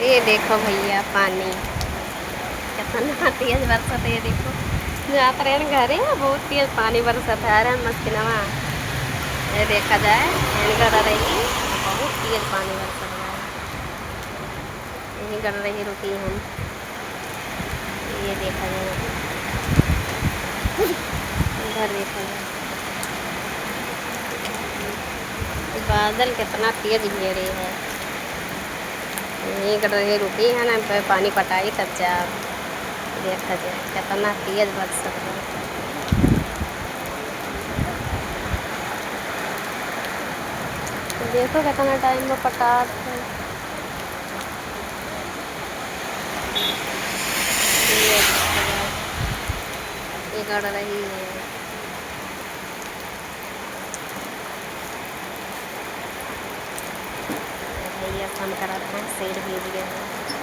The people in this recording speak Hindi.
ये देखो भैया पानी कितना तेज बरसत है। ये देखो जहाँ पर घर है बहुत तेज पानी बरसत है। अरे मस्त नवा ये देखा जाए यहीं कर रही बहुत तेज पानी बरसत है। यहीं कर रही रुकी हम। ये देखा जाए इधर देखा जाए बादल कितना तेज घेरे है। यहीं कर रही रुकी है ना पानी पटाई तब जा देखा जाए कितना तेज बरसत है। देखो कितना टाइम में पटात है। ये देखा जाए ये गड़ रही है। भैया फोन करा था सेठ भेज गया है।